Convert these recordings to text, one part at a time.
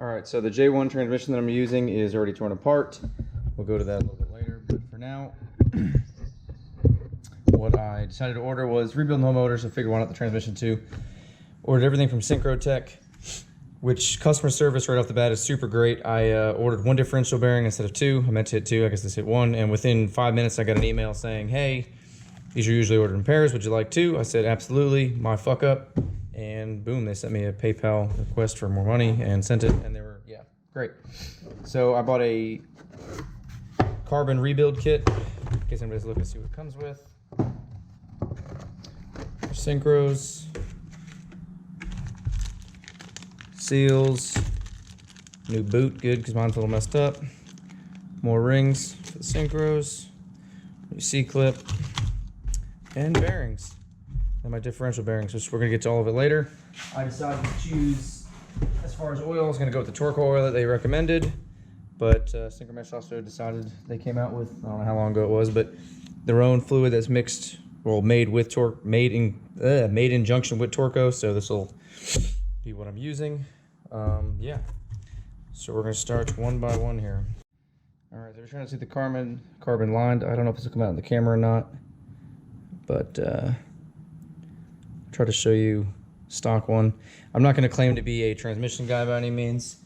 All right, so the J1 transmission that I'm using is already torn apart. We'll go to that a little bit later, but for now, what I decided to order was rebuild the whole motor, so I figured why not the transmission too. Ordered everything from Synchrotech, which customer service right off the bat is super great. I ordered one differential bearing instead of two. I meant to hit two, I guess this hit one, and within 5 minutes I got an email saying, hey, these are usually ordered in pairs, would you like two? I said, absolutely, my fuck up. And boom, they sent me a PayPal request for more money and sent it, and they were, yeah, great. So I bought a carbon rebuild kit, in case anybody's looking to see what it comes with. Synchros, seals, new boot, good because mine's a little messed up. More rings for the synchros, new C-clip, and bearings. And my differential bearings, which we're gonna get to all of it later. I decided to choose, as far as oil, I was gonna go with the Torque oil that they recommended, but Synchromesh also decided, they came out with, I don't know how long ago it was, but their own fluid that's mixed, well, made with Torque, made in junction with Torco, so this will be what I'm using. Yeah, so we're gonna start one by one here. All right, so we're trying to see the carbon lined. I don't know if this will come out in the camera or not, but try to show you stock one. I'm not going to claim to be a transmission guy by any means.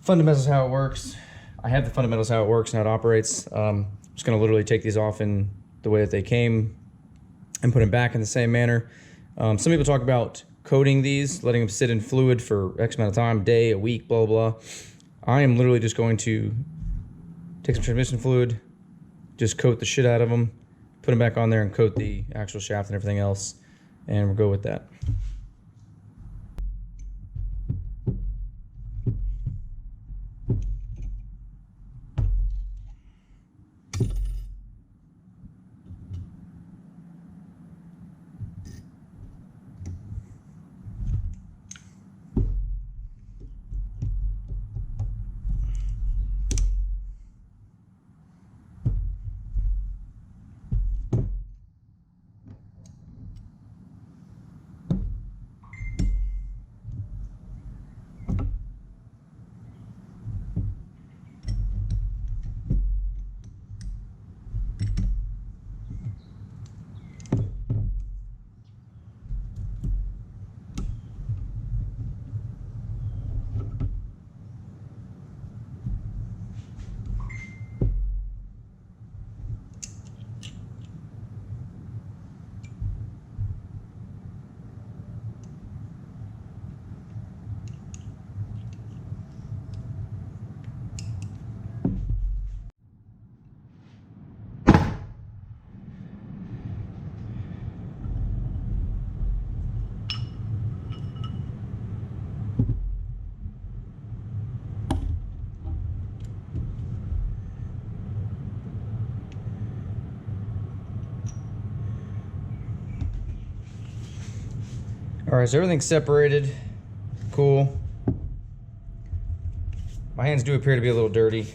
Fundamentals how it works. I have the fundamentals how it works and how it operates. I'm just going to literally take these off in the way that they came and put them back in the same manner. Some people talk about coating these, letting them sit in fluid for X amount of time, day, a week, blah, blah, blah. I am literally just going to take some transmission fluid, just coat the shit out of them, put them back on there and coat the actual shaft and everything else. And we'll go with that. All right, so everything's separated. Cool. My hands do appear to be a little dirty.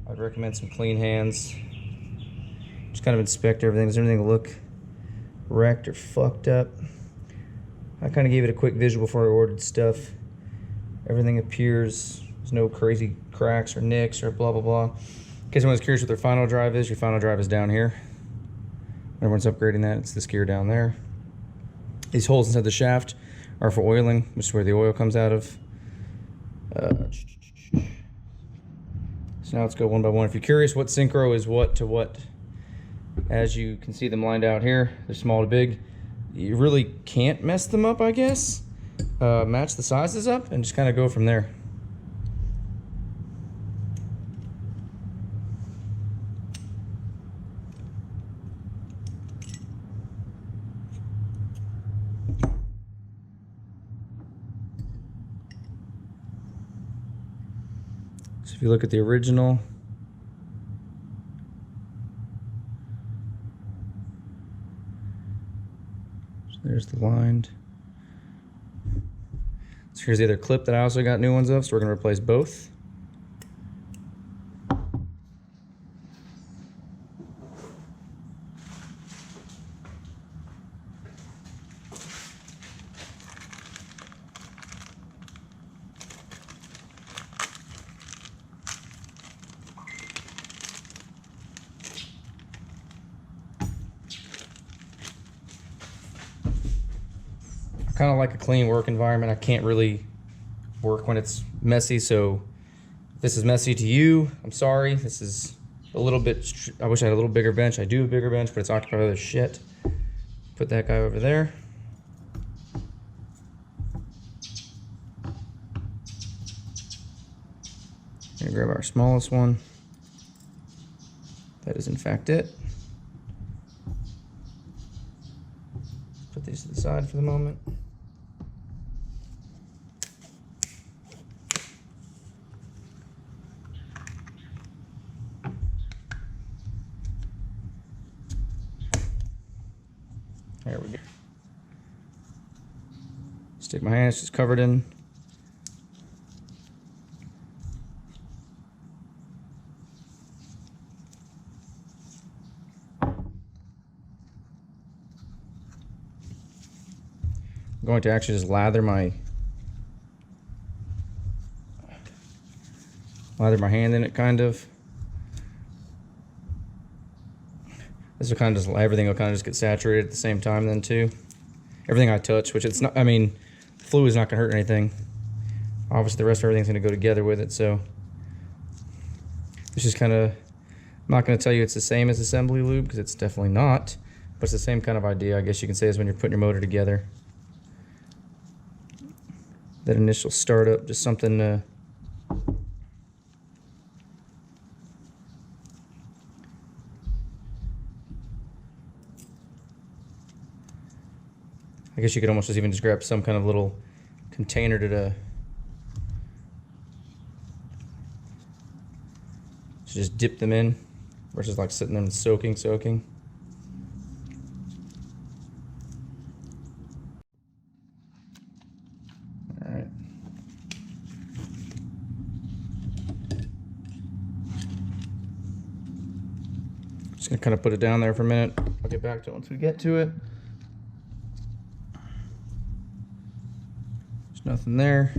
I'd recommend some clean hands. Just kind of inspect everything. Does everything look wrecked or fucked up? I kind of gave it a quick visual before I ordered stuff. Everything appears, there's no crazy cracks or nicks or blah, blah, blah. In case anyone's curious what their final drive is, your final drive is down here. Everyone's upgrading that, it's this gear down there. These holes inside the shaft are for oiling, which is where the oil comes out of. So now let's go one by one. If you're curious what synchro is what to what, as you can see them lined out here, they're small to big. You really can't mess them up, I guess. Match the sizes up and just kind of go from there. So if you look at the original, so there's the lined. So here's the other clip that I also got new ones of, so we're going to replace both. kind of like a clean work environment. I can't really work when it's messy, so if this is messy to you, I'm sorry. This is a little bit, I wish I had a little bigger bench. I do have a bigger bench, but it's occupied with other shit. Put that guy over there. Gonna grab our smallest one. That is in fact it. Put these to the side for the moment. There we go. Stick my hands just covered in. I'm going to actually just lather my hand in it, kind of. This will kind of just, everything will kind of just get saturated at the same time then too. Everything I touch, which it's not, I mean, fluid is not going to hurt anything. Obviously the rest of everything's going to go together with it, so. It's just kind of, I'm not going to tell you it's the same as assembly lube, because it's definitely not. But it's the same kind of idea, I guess you can say, as when you're putting your motor together. That initial startup, just something to I guess you could almost just even just grab some kind of little container to just dip them in versus like sitting there and soaking. All right. Just gonna kind of put it down there for a minute. I'll get back to it once we get to it. There's nothing there.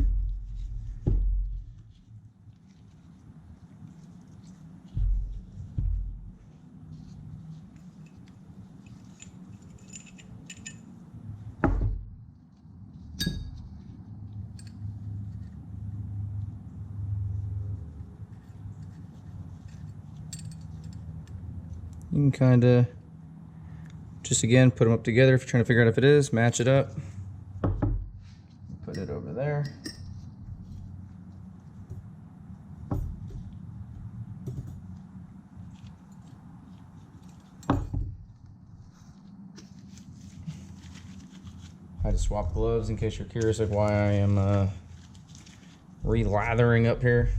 You can kind of just again put them up together if you're trying to figure out if it is, match it up. Put it over there. I had to swap gloves in case you're curious like why I am re-lathering up here.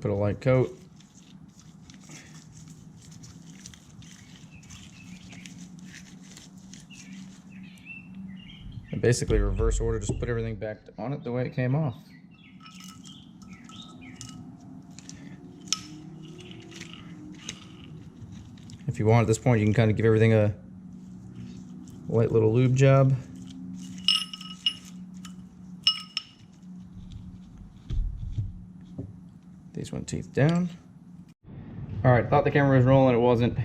put a light coat. And basically reverse order, just put everything back on it the way it came off. If you want at this point, you can kind of give everything a light little lube job. These one teeth down. Alright, thought the camera was rolling, it wasn't.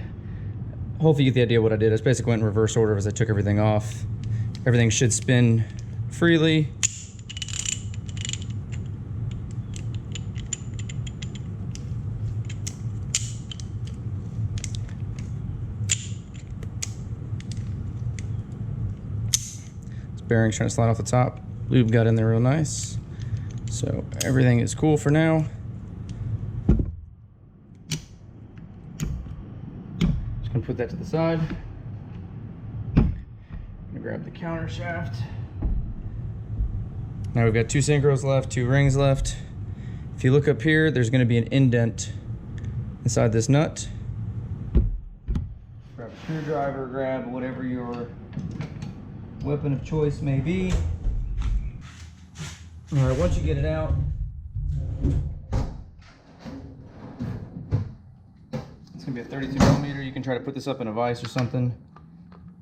Hopefully you get the idea of what I did. I just basically went in reverse order as I took everything off. Everything should spin freely. This bearing's trying to slide off the top. Lube got in there real nice. So everything is cool for now. Just gonna put that to the side. Grab the counter shaft. Now we've got 2 synchros left, 2 rings left. If you look up here, there's going to be an indent inside this nut. Grab a screwdriver, grab whatever your weapon of choice may be. All right, once you get it out, it's going to be a 32 millimeter. You can try to put this up in a vise or something.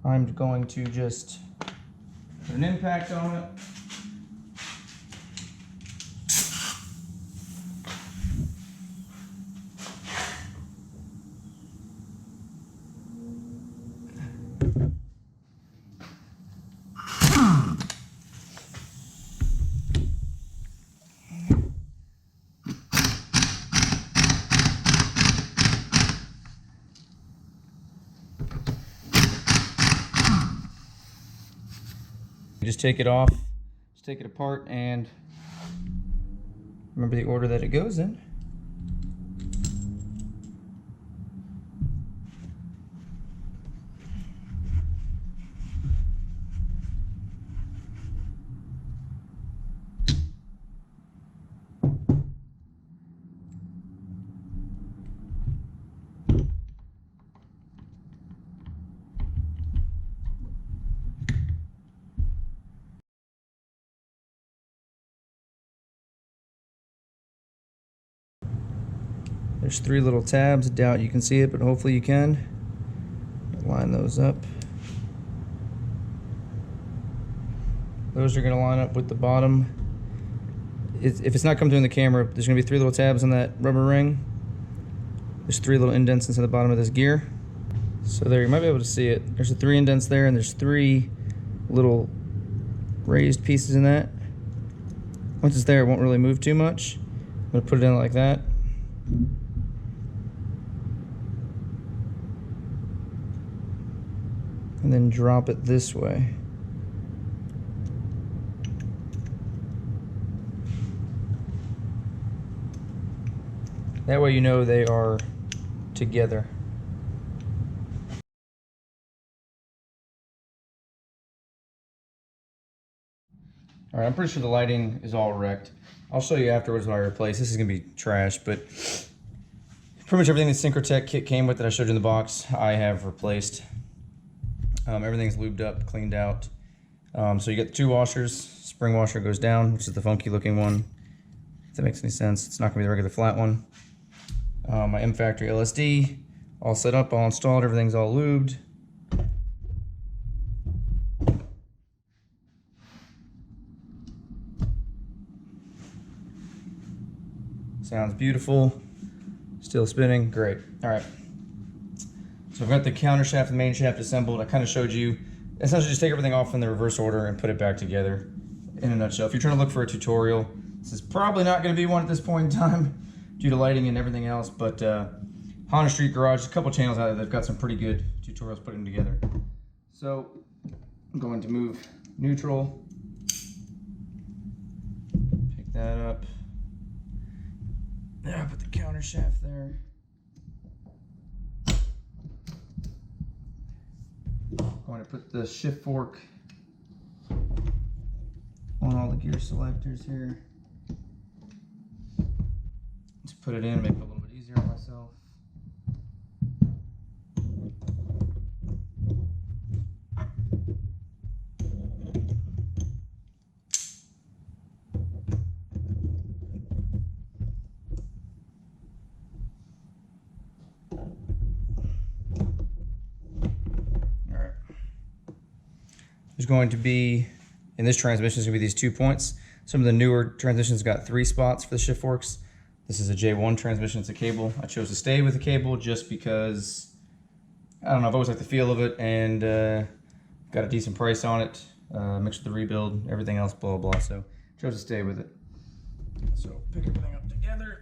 I'm going to just put an impact on it. You just take it off, just take it apart, and remember the order that it goes in. There's 3 little tabs. I doubt you can see it, but hopefully you can. Line those up. Those are going to line up with the bottom. If it's not coming through in the camera, there's going to be 3 little tabs on that rubber ring. There's 3 little indents inside the bottom of this gear. So there, you might be able to see it. There's the 3 indents there, and there's 3 little raised pieces in that. Once it's there, it won't really move too much. I'm going to put it in like that. And then drop it this way. That way you know they are together. All right, I'm pretty sure the lighting is all wrecked. I'll show you afterwards when I replace. This is gonna be trash, but pretty much everything the Synchrotech kit came with that I showed you in the box, I have replaced. Everything's lubed up, cleaned out. So you get the 2 washers. Spring washer goes down, which is the funky looking one. If that makes any sense. It's not gonna be the regular flat one. My MFactory LSD, all set up, all installed, everything's all lubed. Sounds beautiful. Still spinning, great. All right. So I've got the counter shaft and main shaft assembled. I kind of showed you, essentially just take everything off in the reverse order and put it back together in a nutshell. If you're trying to look for a tutorial, this is probably not going to be one at this point in time due to lighting and everything else, but Honda Street Garage, a couple channels out there that have got some pretty good tutorials putting together. So I'm going to move neutral, pick that up. There, I put the counter shaft there. I'm going to put the shift fork on all the gear selectors here. Let's put it in, make it a little bit easier on myself. There's going to be, in this transmission, is going to be these 2 points. Some of the newer transmissions got 3 spots for the shift forks. This is a J1 transmission, it's a cable. I chose to stay with the cable just because, I don't know, I've always liked the feel of it and got a decent price on it. Mixed with the rebuild, everything else, blah, blah, so chose to stay with it. So pick everything up together.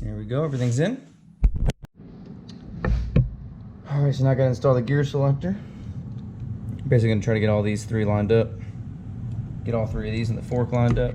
There we go, everything's in. Alright, so now I gotta install the gear selector. Basically gonna try to get all these 3 lined up. Get all 3 of these in the fork lined up.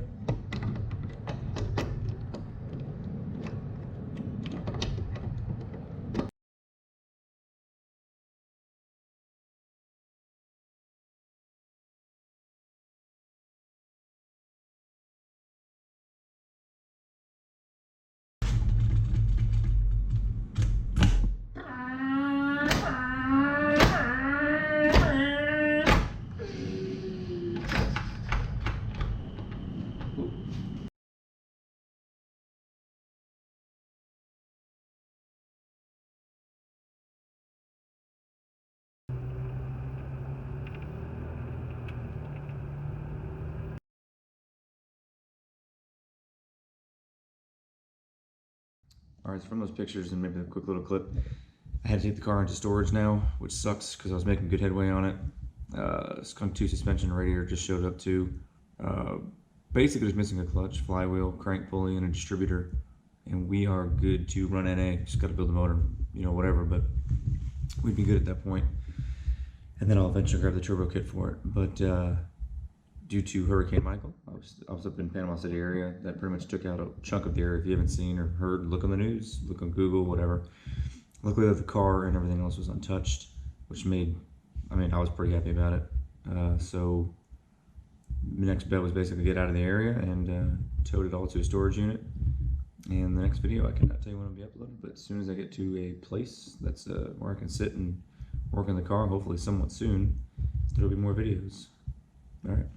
Alright, so from those pictures and maybe a quick little clip, I had to take the car into storage now, which sucks because I was making good headway on it. Skunk 2 suspension radiator just showed up too. Basically just missing a clutch, flywheel, crank pulley, and a distributor. And we are good to run NA. Just gotta build the motor, you know, whatever, but we'd be good at that point. And then I'll eventually grab the turbo kit for it. But due to Hurricane Michael, I was up in Panama City area. That pretty much took out a chunk of the area. If you haven't seen or heard, look on the news, look on Google, whatever. Luckily the car and everything else was untouched, which made, I mean, I was pretty happy about it. So the next bet was basically get out of the area and towed it all to a storage unit. And the next video, I cannot tell you when it'll be uploaded, but as soon as I get to a place that's where I can sit and work on the car, hopefully somewhat soon, there'll be more videos. All right.